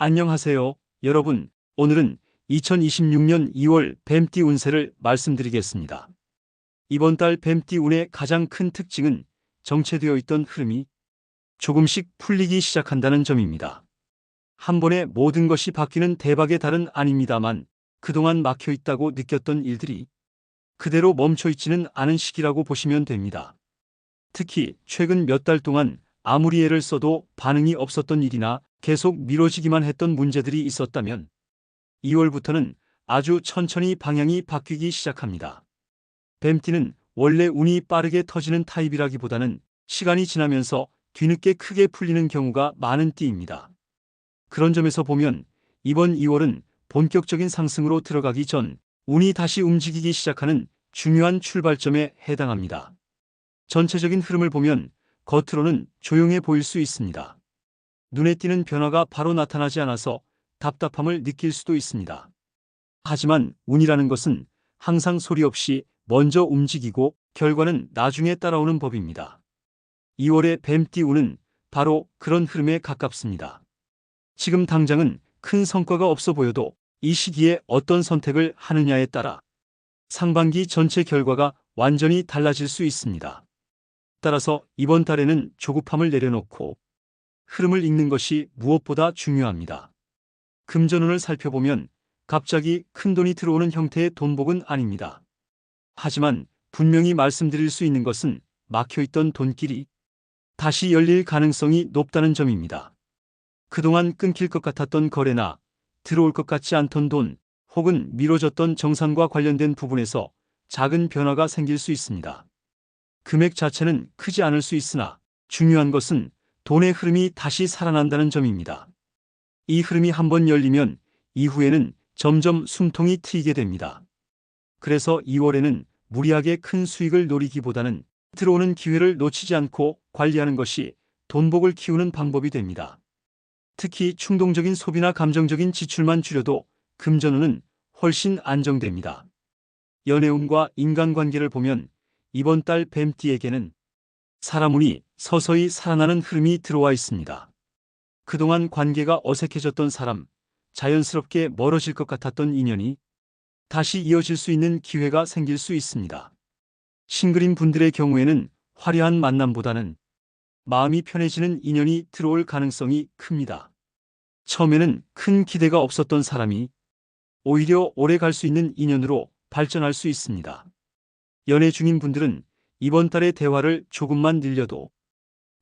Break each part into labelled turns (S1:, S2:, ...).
S1: 안녕하세요, 여러분. 오늘은 2026년 2월 뱀띠 운세를 말씀드리겠습니다. 이번 달 뱀띠 운의 가장 큰 특징은 정체되어 있던 흐름이 조금씩 풀리기 시작한다는 점입니다. 한 번에 모든 것이 바뀌는 대박의 달은 아닙니다만 그동안 막혀 있다고 느꼈던 일들이 그대로 멈춰 있지는 않은 시기라고 보시면 됩니다. 특히 최근 몇 달 동안 아무리 애를 써도 반응이 없었던 일이나 계속 미뤄지기만 했던 문제들이 있었다면 2월부터는 아주 천천히 방향이 바뀌기 시작합니다. 뱀띠는 원래 운이 빠르게 터지는 타입이라기보다는 시간이 지나면서 뒤늦게 크게 풀리는 경우가 많은 띠입니다. 그런 점에서 보면 이번 2월은 본격적인 상승으로 들어가기 전 운이 다시 움직이기 시작하는 중요한 출발점에 해당합니다. 전체적인 흐름을 보면 겉으로는 조용해 보일 수 있습니다. 눈에 띄는 변화가 바로 나타나지 않아서 답답함을 느낄 수도 있습니다. 하지만 운이라는 것은 항상 소리 없이 먼저 움직이고 결과는 나중에 따라오는 법입니다. 2월의 뱀띠 운은 바로 그런 흐름에 가깝습니다. 지금 당장은 큰 성과가 없어 보여도 이 시기에 어떤 선택을 하느냐에 따라 상반기 전체 결과가 완전히 달라질 수 있습니다. 따라서 이번 달에는 조급함을 내려놓고 흐름을 읽는 것이 무엇보다 중요합니다. 금전운을 살펴보면 갑자기 큰돈이 들어오는 형태의 돈복은 아닙니다. 하지만 분명히 말씀드릴 수 있는 것은 막혀있던 돈길이 다시 열릴 가능성이 높다는 점입니다. 그동안 끊길 것 같았던 거래나 들어올 것 같지 않던 돈 혹은 미뤄졌던 정산과 관련된 부분에서 작은 변화가 생길 수 있습니다. 금액 자체는 크지 않을 수 있으나 중요한 것은 돈의 흐름이 다시 살아난다는 점입니다. 이 흐름이 한번 열리면 이후에는 점점 숨통이 트이게 됩니다. 그래서 2월에는 무리하게 큰 수익을 노리기보다는 들어오는 기회를 놓치지 않고 관리하는 것이 돈복을 키우는 방법이 됩니다. 특히 충동적인 소비나 감정적인 지출만 줄여도 금전운은 훨씬 안정됩니다. 연애운과 인간관계를 보면 이번 달 뱀띠에게는 사람운이 서서히 살아나는 흐름이 들어와 있습니다. 그동안 관계가 어색해졌던 사람, 자연스럽게 멀어질 것 같았던 인연이 다시 이어질 수 있는 기회가 생길 수 있습니다. 싱글인 분들의 경우에는 화려한 만남보다는 마음이 편해지는 인연이 들어올 가능성이 큽니다. 처음에는 큰 기대가 없었던 사람이 오히려 오래 갈 수 있는 인연으로 발전할 수 있습니다. 연애 중인 분들은 이번 달의 대화를 조금만 늘려도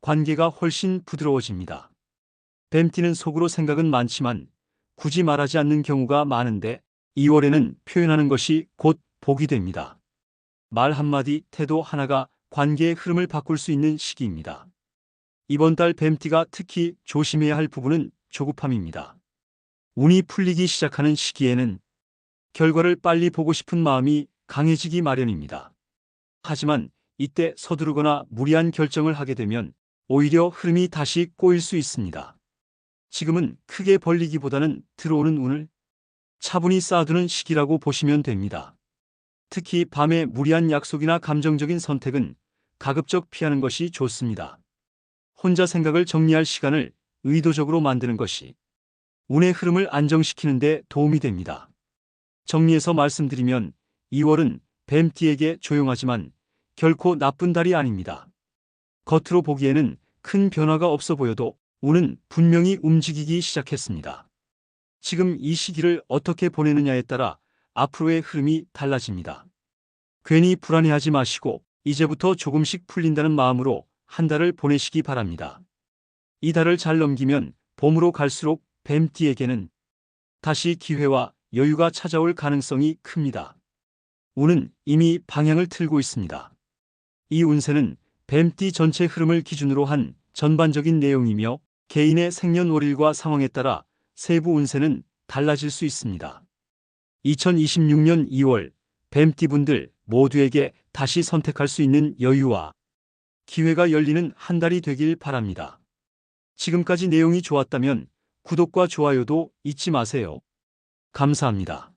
S1: 관계가 훨씬 부드러워집니다. 뱀띠는 속으로 생각은 많지만 굳이 말하지 않는 경우가 많은데 2월에는 표현하는 것이 곧 복이 됩니다. 말 한마디, 태도 하나가 관계의 흐름을 바꿀 수 있는 시기입니다. 이번 달 뱀띠가 특히 조심해야 할 부분은 조급함입니다. 운이 풀리기 시작하는 시기에는 결과를 빨리 보고 싶은 마음이 강해지기 마련입니다. 하지만 이때 서두르거나 무리한 결정을 하게 되면 오히려 흐름이 다시 꼬일 수 있습니다. 지금은 크게 벌리기보다는 들어오는 운을 차분히 쌓아두는 시기라고 보시면 됩니다. 특히 밤에 무리한 약속이나 감정적인 선택은 가급적 피하는 것이 좋습니다. 혼자 생각을 정리할 시간을 의도적으로 만드는 것이 운의 흐름을 안정시키는 데 도움이 됩니다. 정리해서 말씀드리면 2월은 뱀띠에게 조용하지만 결코 나쁜 달이 아닙니다. 겉으로 보기에는 큰 변화가 없어 보여도 운은 분명히 움직이기 시작했습니다. 지금 이 시기를 어떻게 보내느냐에 따라 앞으로의 흐름이 달라집니다. 괜히 불안해하지 마시고 이제부터 조금씩 풀린다는 마음으로 한 달을 보내시기 바랍니다. 이 달을 잘 넘기면 봄으로 갈수록 뱀띠에게는 다시 기회와 여유가 찾아올 가능성이 큽니다. 운은 이미 방향을 틀고 있습니다. 이 운세는 뱀띠 전체 흐름을 기준으로 한 전반적인 내용이며 개인의 생년월일과 상황에 따라 세부 운세는 달라질 수 있습니다. 2026년 2월 뱀띠분들 모두에게 다시 선택할 수 있는 여유와 기회가 열리는 한 달이 되길 바랍니다. 지금까지 내용이 좋았다면 구독과 좋아요도 잊지 마세요. 감사합니다.